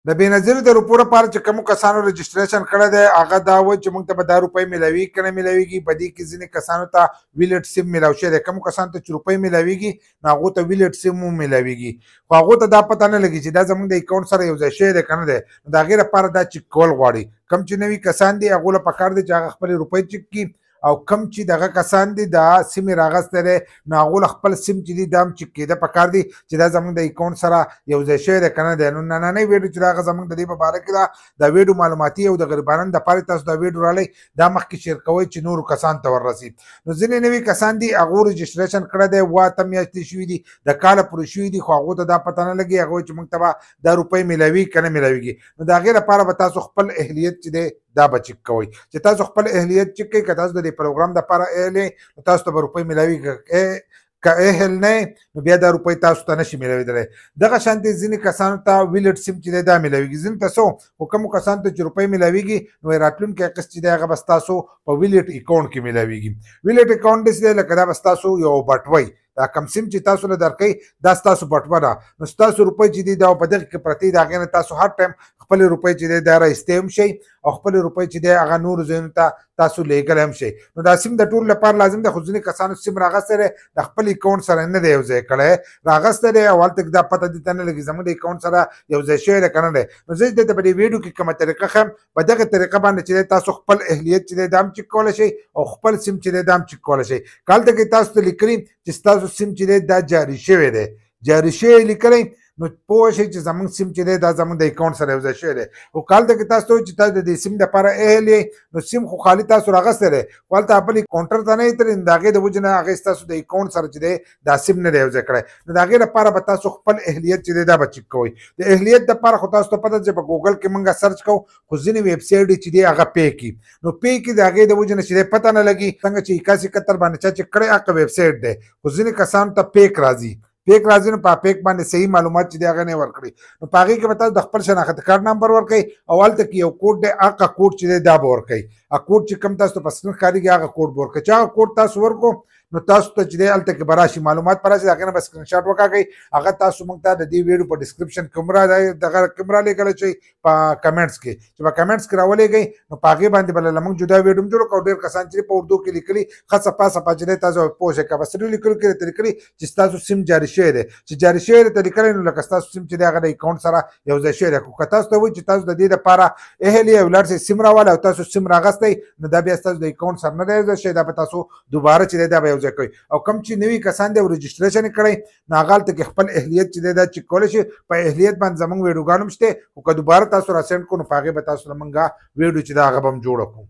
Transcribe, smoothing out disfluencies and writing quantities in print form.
د بېنظیرو د روپو لپاره چې کومو کسانو رجسټریشن کړی دی هغه دا وایي چې موږ ته به دا روپۍ میلاویږي که نه میلاویږي. په دې کې ځینې کسانو ته ویلټ سیم میلاو شوی دی. کومو کسانو ته چې روپۍ میلاویږي نو هغو ته ویلټ سیم هم میلاویږي، خو هغو ته دا پته نه لګي چې دا زموږ د اکاونټ سره یو ځای شوی دی که نه دی. نو د هغې لپاره دا چک کول غواړي. کوم چې نوي کسان دي هغو له پکار دی چې هغه خپلې روپۍ چک کړي، او کم چې دغه کسان دي دا سیم یې راغستی دی نو هغو له خپل سیم چې دي دا هم چک کېده پکار دي چې دا زموږ د اکاونټ سره یو ځای شوی دی که نه دی. نو نننۍ ویډیو چې دا هغه زموږ د دې په باره کې ده، دا ویډیو معلوماتي او د غریبانو دپاره تاسو دا ویډیو رالی دا مخکې شیر کوئ چې نورو کسانو ته وررسي. نو ځینې نوي کسان دي هغو رجسټریشن کړی دی 8 میاشتې شوي دي، د کاله پورې شوي دي، خو هغو ته دا پته نه لګي هغه وایي چې موږ ته به دا روپۍ میلاویږي که نه میلاویږي. نو د هغې لپاره به تاسو خپل اهلیت چې دی دا به چک کوئ. چې تاسو خپل اهلیت چک کوئ، که تاسو د دې پروګرام دپاره اهل یې نو تاسو ته به روپۍ میلاویږي، که اهل نه نو بیا دا روپۍ تاسو ته نشي میلاویدلی. دغه شانتې ځینې کسانو ته ویلټ سیم چې دی دا میلاویږي، ځینو ته څه خو کومو کسانو ته چې روپۍ میلاویږي نو راتلونکی قسط چې دی هغه به ستاسو په ویلټ اکاونټ کې میلاویږي. ویلټ اکاونټ داسې دی لکه دا به ستاسو یو بټوی، دا کم سیم چې تاسو له درکوي دا ستاسو بټوه ده. نو ستاسو روپۍ چې دي دا په دغه کې پرتې د هغې نه تاسو هر ټایم خپلې روپۍ چې دی دا رایستی هم شئ او خپلې روپۍ چې دی هغه نورو ځایونو ته تاسو لیږلی هم شئ. نو دا سیم د ټولو لپاره لازم دی، خو ځینې کسانو سیم راغستی دی د خپل اکاونټ سره نه دی یو ځای کړی، راغستی دی او هلته دا پته دې ته نه لګي زموږ د اکاونټ سره یو ځای شوی دی که نه دی. نو زه دلته په دې ویډیو کې کومه طریقه ښیم په دغه طریقه باندې چې دی تاسو خپل اهلیت چې دی دا هم چک کولی شئ او خپل سیم چې دی دا هم چک کولی شئ. که هلته کې تاسو ته لیکلي چې ستاسو سیم چې دی دا جاري شوی دی، جاري شوی لیکلی نو پوه شئ چې زموږ سیم چې دی دا زموږ د اکاونټ سره یو ځای شوی دی. خو که هلته کې تاسو ته وایي چې تاسو د دې سیم دپاره اهل یې نو سیم خو خالي تاسو راغستی دی، خو هلته خپل کاونټر ته نه یې تللی نو د هغې د وجې نه هغې ستاسو د اکاونټ سره چې دی دا سیم نه دی یو ځای کړی. نو د هغې لپاره به تاسو خپل اهلیت چې دی دا به چک کوئ. د اهلیت دپاره خو تاسو ته پته ده چې په ګوګل کې موږ سرچ کوو، خو ځینې ویب سایټ چې دی هغه پی کي، نو پی کي د هغې د وجې نه چې دی پته نه لګي څنګه چې 8171 باندې چا چک کړی هغه ویب سایټ دی، خو ځینې کسانو ته پیک راځي، پیک راځي نو په پیک باندې صحیح معلومات چې دی هغه نه ورکړي. نو په هغې کې به تاسو د خپل شناخت کارت نمبر ورکوئ او هلته کې یو کوډ دی هغه کوډ چې دی دا به ورکوئ. هغه کوډ چې کوم تاسو ته په سکرین ښکارېږي هغه کوډ به ورکوئ. چې هغه کوډ تاسو ورکړو نو تاسو ته چې دی هلته کې به راشي معلومات به راشي، د هغې نه به سکرین شاټ وکاږئ، هغه تاسو موږ ته د دې ویډیو په ډسکرپشن کې هم دغه کې هم رالیږلی شئ په کمنټس کې، چې په کمنټس کې راولېږئ نو په هغې باندې به له موږ جدا ویډیو هم جوړ کړو. ډېر کسان چې په اردو کې لیکلي ښه څپه څپه چې دی تاسو پوه شئ، که په سري لیکلو کې درته لیکلي چې ستاسو سیم جاري شوی دی، چې جاري شوی درته لیکلی نو لکه ستاسو سیم چې دی هغه د اکاونټ سره یو ځای شوی دی. خو که تاسو ته وایي چې تاسو د دې دپاره اهل یې او لاړ شئ سیم راواله او تاسو سیم راغستی نو دا بیا ستاسو د اکاونټ سره نه دی یو ځای شوی، دا به تاسو دوباره چې دی دا به یو ځای کوئ. او کوم چې نوي کسان دی او رجسټریشن یې کړی نو هغه هلته کې خپل اهلیت چې دی دا چک کولی شي. په اهلیت باندې زموږ ویډیوګان هم شته، خو که دوباره تاسو راسینډ کړو نو په هغې به تاسو له موږ ویډیو چې دی هغه به هم جوړه کړو.